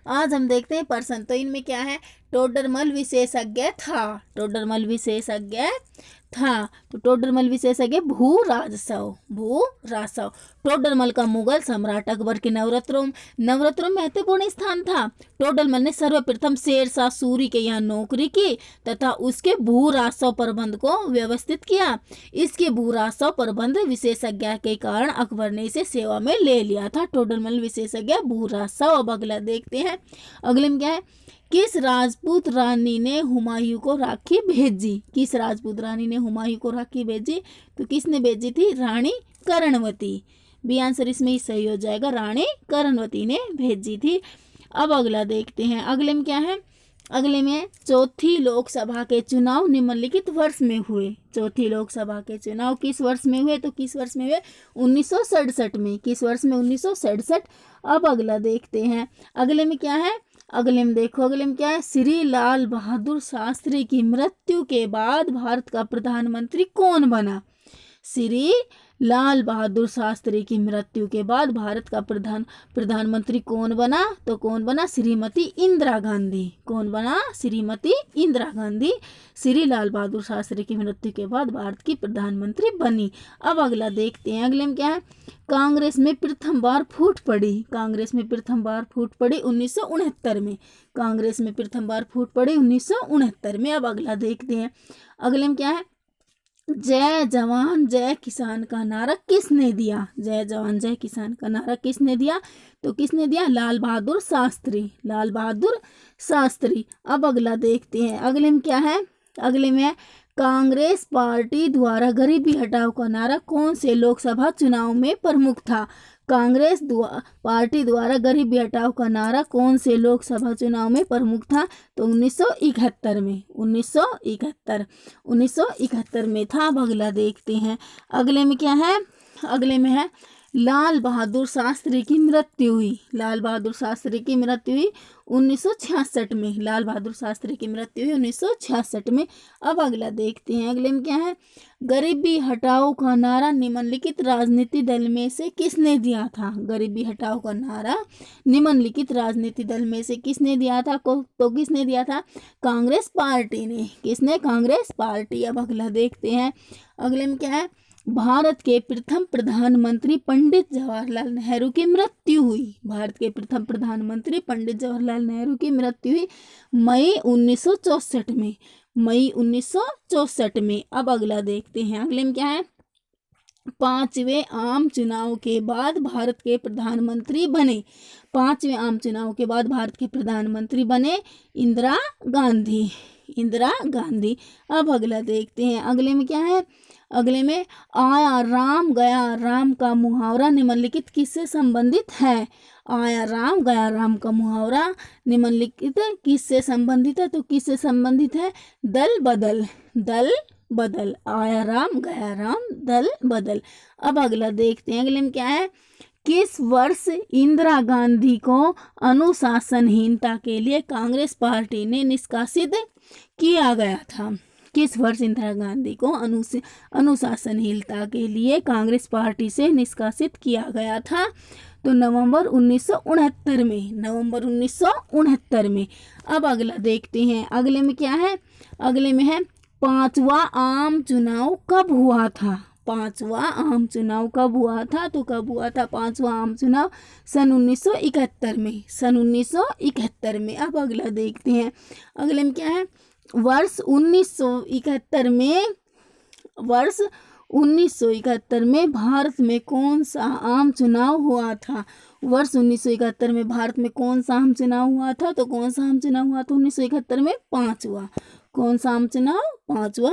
आज हम देखते हैं प्रश्न। तो इनमें क्या है, टोडरमल विशेषज्ञ था, टोडरमल विशेषज्ञ था। तो टोडरमल विशेषज्ञ भू राजस्व। टोडरमल का मुगल सम्राट अकबर के नवरत्नों में महत्वपूर्ण स्थान था। टोडरमल ने सर्वप्रथम शेरशाह सूरी के यहाँ नौकरी की तथा उसके भू राजस्व प्रबंध को व्यवस्थित किया। इसके भू राजस्व प्रबंध विशेषज्ञ के कारण अकबर ने इसे सेवा में ले लिया था। टोडरमल विशेषज्ञ भू राजस्व। अब अगला देखते हैं, अगले में क्या है, किस राजपूत रानी ने हुमायूं को राखी भेजी? किस राजपूत रानी ने हुमायूं को राखी भेजी? तो किसने भेजी थी? रानी कर्णवती। बी आंसर इसमें ही सही हो जाएगा, रानी कर्णवती ने भेजी थी। अब अगला देखते हैं, अगले में क्या है, अगले में चौथी लोकसभा के चुनाव निम्नलिखित वर्ष में हुए। चौथी लोकसभा के चुनाव किस वर्ष में हुए? तो किस वर्ष में हुए? 1967 में। किस वर्ष में? 1967। अब अगला देखते हैं, अगले में क्या है, अगले में देखो, अगले में क्या है, श्री लाल बहादुर शास्त्री की मृत्यु के बाद भारत का प्रधानमंत्री कौन बना? श्री लाल बहादुर शास्त्री की मृत्यु के बाद भारत का प्रधानमंत्री कौन बना? तो कौन बना? श्रीमती इंदिरा गांधी। कौन बना? श्रीमती इंदिरा गांधी श्री लाल बहादुर शास्त्री की मृत्यु के बाद भारत की प्रधानमंत्री बनी। अब अगला देखते हैं, अगले में क्या है, कांग्रेस में प्रथम बार फूट पड़ी। कांग्रेस में प्रथम बार फूट पड़ी 1969 में। कांग्रेस में प्रथम बार फूट पड़ी 1969 में। अब अगला देखते हैं, अगले में क्या है, जय जवान जय किसान का नारा किसने दिया? जय जवान जय किसान का नारा किसने दिया? तो किसने दिया? लाल बहादुर शास्त्री। लाल बहादुर शास्त्री। अब अगला देखते हैं, अगले में क्या है, अगले में कांग्रेस पार्टी द्वारा गरीबी हटाओ का नारा कौन से लोकसभा चुनाव में प्रमुख था? कांग्रेस पार्टी द्वारा गरीबी हटाओ का नारा कौन से लोकसभा चुनाव में प्रमुख था? तो 1971 में। 1971 में था। अब अगला देखते हैं, अगले में क्या है, अगले में है लाल बहादुर शास्त्री की मृत्यु हुई। लाल बहादुर शास्त्री की मृत्यु हुई 1966 में। लाल बहादुर शास्त्री की मृत्यु हुई 1966 में। अब अगला देखते हैं, अगले में क्या है, गरीबी हटाओ का नारा निम्नलिखित राजनीति दल में से किसने दिया था? गरीबी हटाओ का नारा निम्नलिखित राजनीति दल में से किसने दिया था? तो किसने दिया था? कांग्रेस पार्टी ने। किसने? कांग्रेस पार्टी। अब अगला देखते हैं, अगले में क्या है, भारत के प्रथम प्रधानमंत्री पंडित जवाहरलाल नेहरू की मृत्यु हुई। भारत के प्रथम प्रधानमंत्री पंडित जवाहरलाल नेहरू की मृत्यु हुई मई 1964 में। मई 1964 में। अब अगला देखते हैं, अगले में क्या है, पांचवें आम चुनाव के बाद भारत के प्रधानमंत्री बने। पांचवें आम चुनाव के बाद भारत के प्रधानमंत्री बने इंदिरा गांधी। इंदिरा गांधी। अब अगला देखते हैं, अगले में क्या है, अगले में आया राम गया राम का मुहावरा निम्नलिखित किससे संबंधित है? आया राम गया राम का मुहावरा निम्नलिखित किससे संबंधित है? तो किससे संबंधित है? दल बदल। दल बदल। आया राम गया राम दल बदल। अब अगला देखते हैं, अगले में क्या है, किस वर्ष इंदिरा गांधी को अनुशासनहीनता के लिए कांग्रेस पार्टी ने निष्कासित किया गया था? किस वर्ष इंदिरा गांधी को अनुशासनहीनता के लिए कांग्रेस पार्टी से निष्कासित किया गया था? तो नवंबर 1969 में। नवंबर 1969 में। अब अगला देखते हैं, अगले में क्या है, अगले में है पांचवा आम चुनाव कब हुआ था? पांचवा आम चुनाव कब हुआ था? तो कब हुआ था पांचवा आम चुनाव? सन 1971 में। सन 1971 में। अब अगला देखते हैं, अगले में क्या है, वर्ष 1971 में, वर्ष 1971 में भारत में कौन सा आम चुनाव हुआ था? वर्ष 1971 में भारत में कौन सा आम चुनाव हुआ था? तो कौन सा आम चुनाव हुआ था 1971 में? पांचवा। कौन सा आम चुनाव? पांचवा।